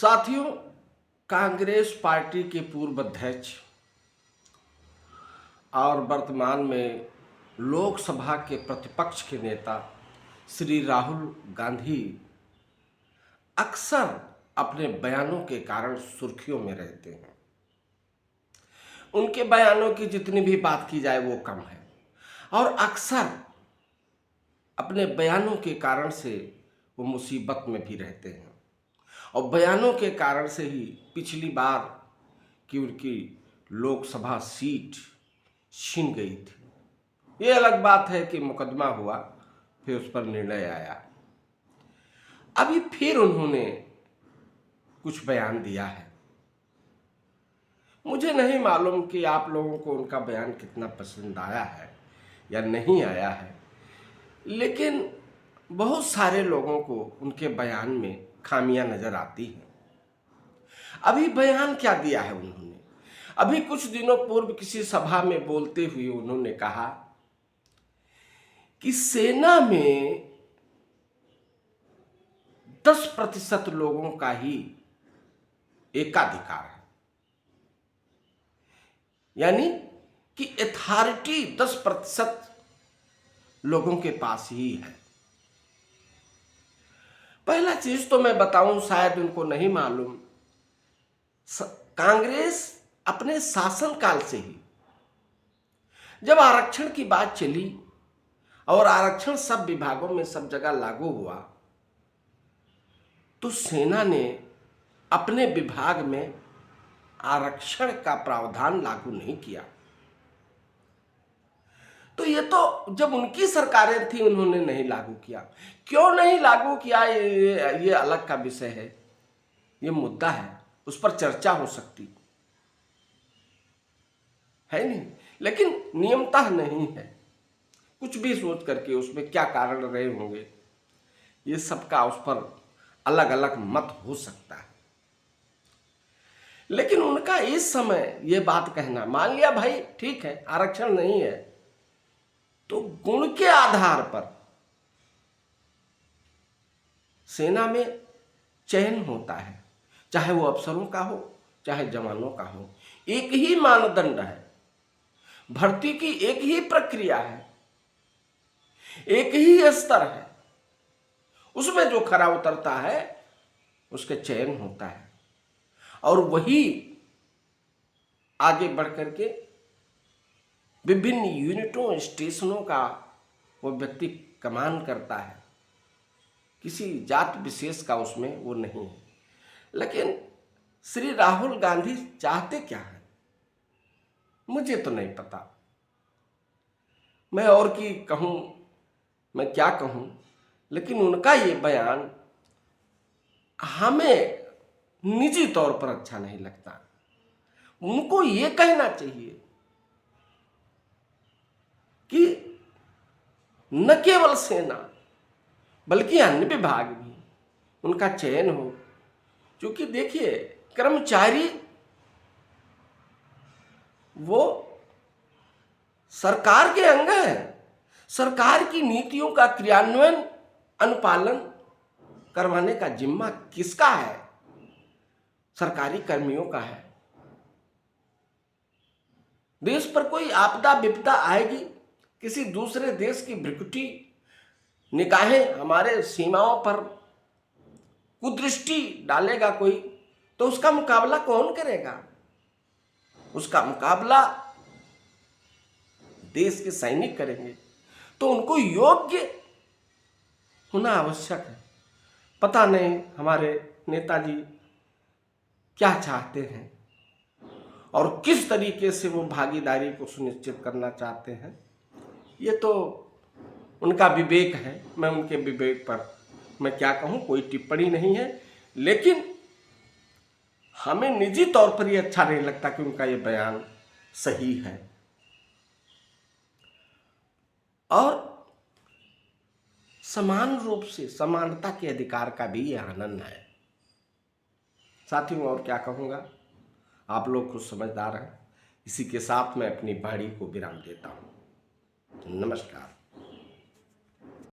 साथियों, कांग्रेस पार्टी के पूर्व अध्यक्ष और वर्तमान में लोकसभा के प्रतिपक्ष के नेता श्री राहुल गांधी अक्सर अपने बयानों के कारण सुर्खियों में रहते हैं। उनके बयानों की जितनी भी बात की जाए वो कम है और अक्सर अपने बयानों के कारण से वो मुसीबत में भी रहते हैं और बयानों के कारण से ही पिछली बार की उनकी लोकसभा सीट छीन गई थी। ये अलग बात है कि मुकदमा हुआ, फिर उस पर निर्णय आया। अभी फिर उन्होंने कुछ बयान दिया है। मुझे नहीं मालूम कि आप लोगों को उनका बयान कितना पसंद आया है या नहीं आया है, लेकिन बहुत सारे लोगों को उनके बयान में खामियां नजर आती हैं। अभी बयान क्या दिया है उन्होंने? अभी कुछ दिनों पूर्व किसी सभा में बोलते हुए उन्होंने कहा कि सेना में 10% लोगों का ही एकाधिकार है, यानी कि अथॉरिटी 10% लोगों के पास ही है। पहला चीज तो मैं बताऊं, शायद उनको नहीं मालूम, कांग्रेस अपने शासनकाल से ही जब आरक्षण की बात चली और आरक्षण सब विभागों में सब जगह लागू हुआ, तो सेना ने अपने विभाग में आरक्षण का प्रावधान लागू नहीं किया। तो ये तो जब उनकी सरकारें थी उन्होंने नहीं लागू किया। क्यों नहीं लागू किया ये अलग का विषय है, ये मुद्दा है, उस पर चर्चा हो सकती है नहीं, लेकिन नियमतः नहीं है। कुछ भी सोच करके उसमें क्या कारण रहे होंगे, ये सबका उस पर अलग अलग मत हो सकता है। लेकिन उनका इस समय ये बात कहना, मान लिया भाई ठीक है आरक्षण नहीं है, तो गुण के आधार पर सेना में चयन होता है, चाहे वो अफसरों का हो चाहे जवानों का हो। एक ही मानदंड है, भर्ती की एक ही प्रक्रिया है, एक ही स्तर है, उसमें जो खरा उतरता है उसके चयन होता है और वही आगे बढ़ करके विभिन्न यूनिटों स्टेशनों का वो व्यक्ति कमान करता है। किसी जात विशेष का उसमें वो नहीं है। लेकिन श्री राहुल गांधी चाहते क्या है मुझे तो नहीं पता। मैं और की कहूं, मैं क्या कहूं, लेकिन उनका ये बयान हमें निजी तौर पर अच्छा नहीं लगता। उनको ये कहना चाहिए कि न केवल सेना बल्कि अन्य विभाग भी उनका चयन हो, क्योंकि देखिए कर्मचारी वो सरकार के अंग हैं। सरकार की नीतियों का क्रियान्वयन अनुपालन करवाने का जिम्मा किसका है? सरकारी कर्मियों का है। देश पर कोई आपदा विपदा आएगी, किसी दूसरे देश की भ्रिकुटी निगाहें हमारे सीमाओं पर कुदृष्टि डालेगा कोई, तो उसका मुकाबला कौन करेगा? उसका मुकाबला देश के सैनिक करेंगे। तो उनको योग्य होना आवश्यक है। पता नहीं हमारे नेताजी क्या चाहते हैं और किस तरीके से वो भागीदारी को सुनिश्चित करना चाहते हैं, ये तो उनका विवेक है। मैं उनके विवेक पर मैं क्या कहूँ, कोई टिप्पणी नहीं है। लेकिन हमें निजी तौर पर ये अच्छा नहीं लगता कि उनका ये बयान सही है और समान रूप से समानता के अधिकार का भी ये आनंद है। साथियों और क्या कहूँगा, आप लोग खुद समझदार हैं। इसी के साथ मैं अपनी वाणी को विराम देता हूँ। नमस्कार।